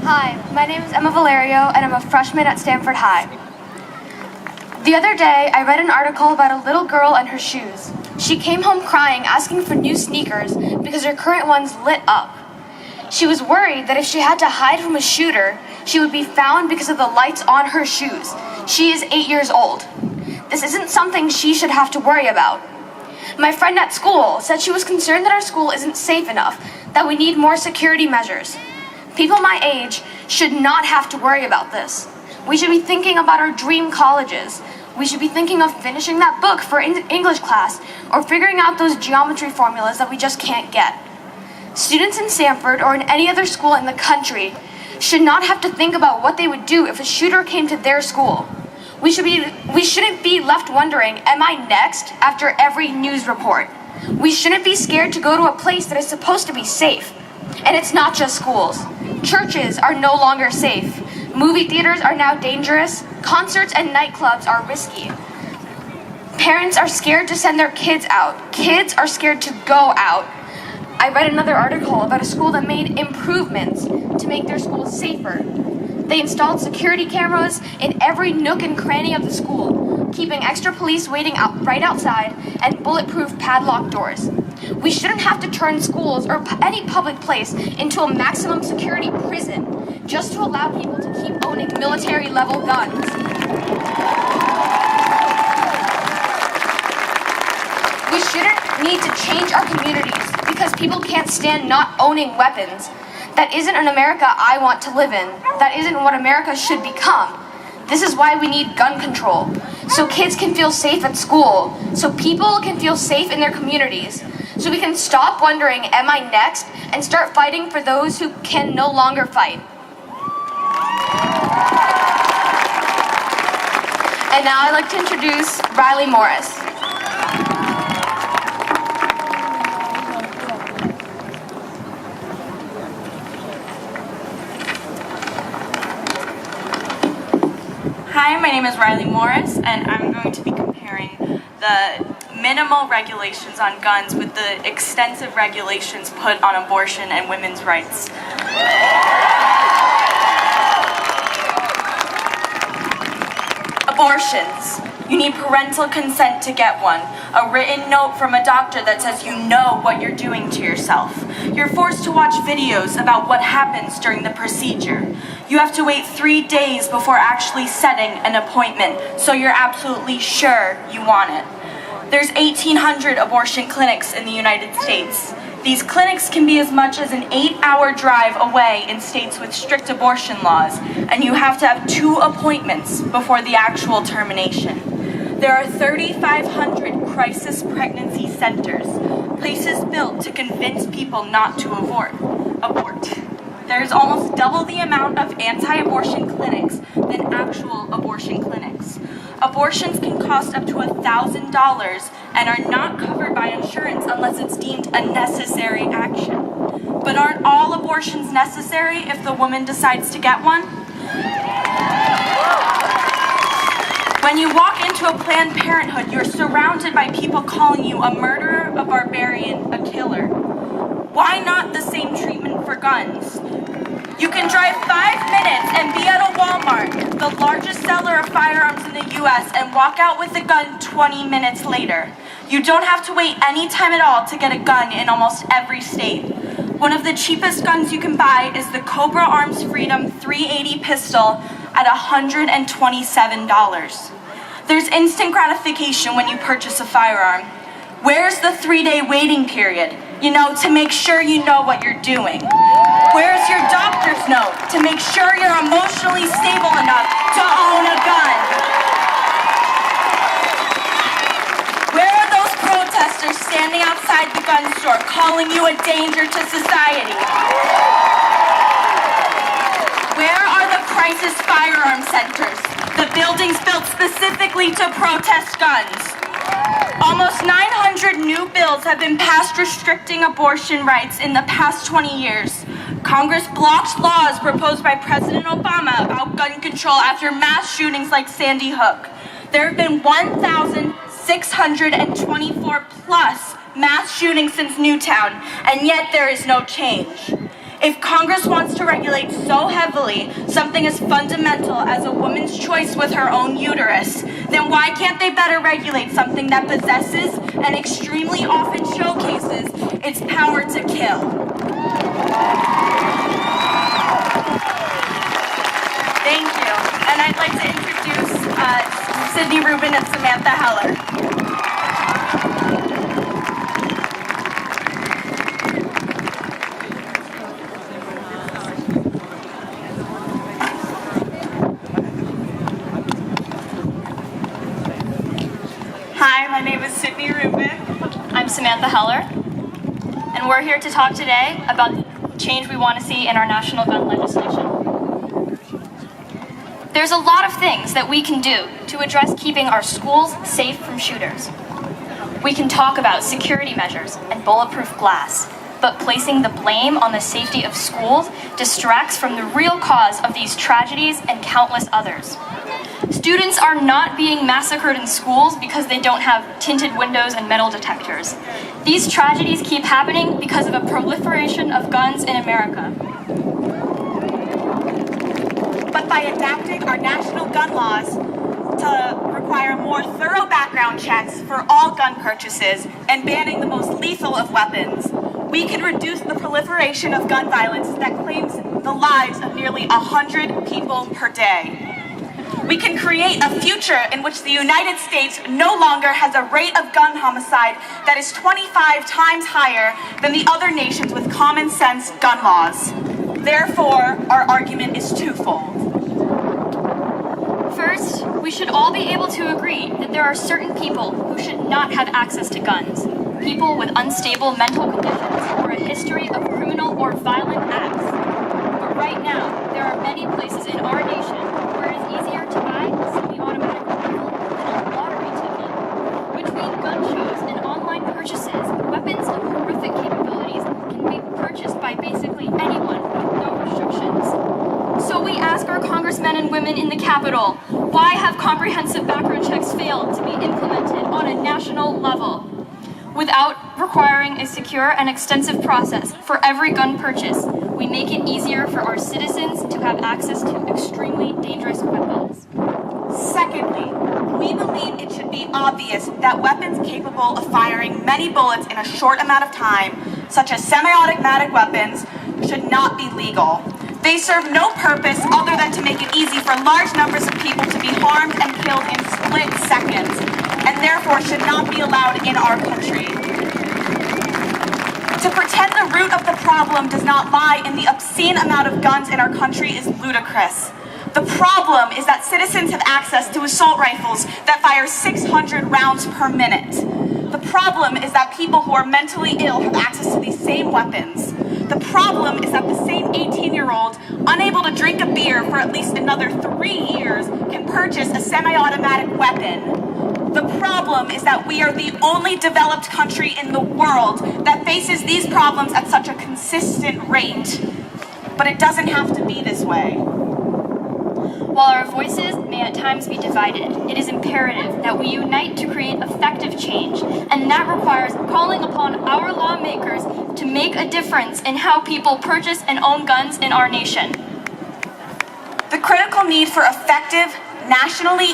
Hi, my name is Emma Valerio, and I'm a freshman at Stamford High. The other day, I read an article about a little girl and her shoes. She came home crying, asking for new sneakers because her current ones lit up. She was worried that if she had to hide from a shooter, she would be found because of the lights on her shoes. She is 8 years old. This isn't something she should have to worry about. My friend at school said she was concerned that our school isn't safe enough, that we need more security measures. People my age should not have to worry about this. We should be thinking about our dream colleges. We should be thinking of finishing that book for English class or figuring out those geometry formulas that we just can't get. Students in Stamford or in any other school in the country should not have to think about what they would do if a shooter came to their school. We shouldn't be left wondering, am I next, after every news report? We shouldn't be scared to go to a place that is supposed to be safe. And it's not just schools. Churches are no longer safe. Movie theaters are now dangerous. Concerts and nightclubs are risky. Parents are scared to send their kids out. Kids are scared to go out. I read another article about a school that made improvements to make their school safer. They installed security cameras in every nook and cranny of the school, keeping extra police waiting right outside and bulletproof padlock doors. We shouldn't have to turn schools or any public place into a maximum security prison just to allow people to keep owning military-level guns. We shouldn't need to change our communities because people can't stand not owning weapons. That isn't an America I want to live in. That isn't what America should become. This is why we need gun control, so kids can feel safe at school, so people can feel safe in their communities, so we can stop wondering, am I next, and start fighting for those who can no longer fight. And now I'd like to introduce Riley Morris. Hi, my name is Riley Morris, and I'm going to be comparing the minimal regulations on guns with the extensive regulations put on abortion and women's rights. Abortions. You need parental consent to get one. A written note from a doctor that says you know what you're doing to yourself. You're forced to watch videos about what happens during the procedure. You have to wait 3 days before actually setting an appointment, so you're absolutely sure you want it. There's 1,800 abortion clinics in the United States. These clinics can be as much as an 8-hour drive away in states with strict abortion laws, and you have to have 2 appointments before the actual termination. There are 3,500 crisis pregnancy centers, places built to convince people not to abort. There's almost double the amount of anti-abortion clinics than actual abortion clinics. Abortions can cost up to $1,000 and are not covered by insurance unless it's deemed a necessary action. But aren't all abortions necessary if the woman decides to get one? When you walk into a Planned Parenthood, you're surrounded by people calling you a murderer, a barbarian, a killer. Why not the same treatment for guns? You can drive 5 minutes and be at a Walmart, the largest seller of firearms in the US, and walk out with a gun 20 minutes later. You don't have to wait any time at all to get a gun in almost every state. One of the cheapest guns you can buy is the Cobra Arms Freedom 380 pistol at $127. There's instant gratification when you purchase a firearm. Where's the 3-day waiting period? To make sure you know what you're doing. Where's your doctor's note to make sure you're emotionally stable enough to own a gun? Where are those protesters standing outside the gun store calling you a danger to society? Where are the crisis firearm centers, the buildings built specifically to protest guns? Almost 900 new bills have been passed restricting abortion rights in the past 20 years. Congress blocked laws proposed by President Obama about gun control after mass shootings like Sandy Hook. There have been 1,624 plus mass shootings since Newtown, and yet there is no change. If Congress wants to regulate so heavily something as fundamental as a woman's choice with her own uterus, then why can't they better regulate something that possesses and extremely often showcases its power to kill? Thank you. And I'd like to introduce Sydney Rubin and Samantha Heller. Hi, my name is Sydney Rubin. I'm Samantha Heller, and we're here to talk today about the change we want to see in our national gun legislation. There's a lot of things that we can do to address keeping our schools safe from shooters. We can talk about security measures and bulletproof glass, but placing the blame on the safety of schools distracts from the real cause of these tragedies and countless others. Students are not being massacred in schools because they don't have tinted windows and metal detectors. These tragedies keep happening because of a proliferation of guns in America. But by adapting our national gun laws to require more thorough background checks for all gun purchases and banning the most lethal of weapons, we can reduce the proliferation of gun violence that claims the lives of nearly 100 people per day. We can create a future in which the United States no longer has a rate of gun homicide that is 25 times higher than the other nations with common sense gun laws. Therefore, our argument is twofold. First, we should all be able to agree that there are certain people who should not have access to guns. People with unstable mental conditions or a history of criminal or violent acts. But right now, there are many places in our nation where it is easier to buy a semi-automatic rifle than a lottery ticket. Between gun shows and online purchases, weapons of horrific capabilities can be purchased by basically anyone with no restrictions. So we ask our congressmen and women in the Capitol, why have comprehensive background checks failed to be implemented on a national level? Without requiring a secure and extensive process for every gun purchase, we make it easier for our citizens to have access to extremely dangerous weapons. Secondly, we believe it should be obvious that weapons capable of firing many bullets in a short amount of time, such as semi-automatic weapons, should not be legal. They serve no purpose other than to make it easy for large numbers of people to be harmed and killed in split seconds, and therefore should not be allowed in our country. To pretend the root of the problem does not lie in the obscene amount of guns in our country is ludicrous. The problem is that citizens have access to assault rifles that fire 600 rounds per minute. The problem is that people who are mentally ill have access to these same weapons. The problem is that the same 18-year-old, unable to drink a beer for at least another 3 years, can purchase a semi-automatic weapon. The problem is that we are the only developed country in the world that faces these problems at such a consistent rate. But it doesn't have to be this way. While our voices may at times be divided, it is imperative that we unite to create effective change, and that requires calling upon our lawmakers to make a difference in how people purchase and own guns in our nation. The critical need for effective, nationally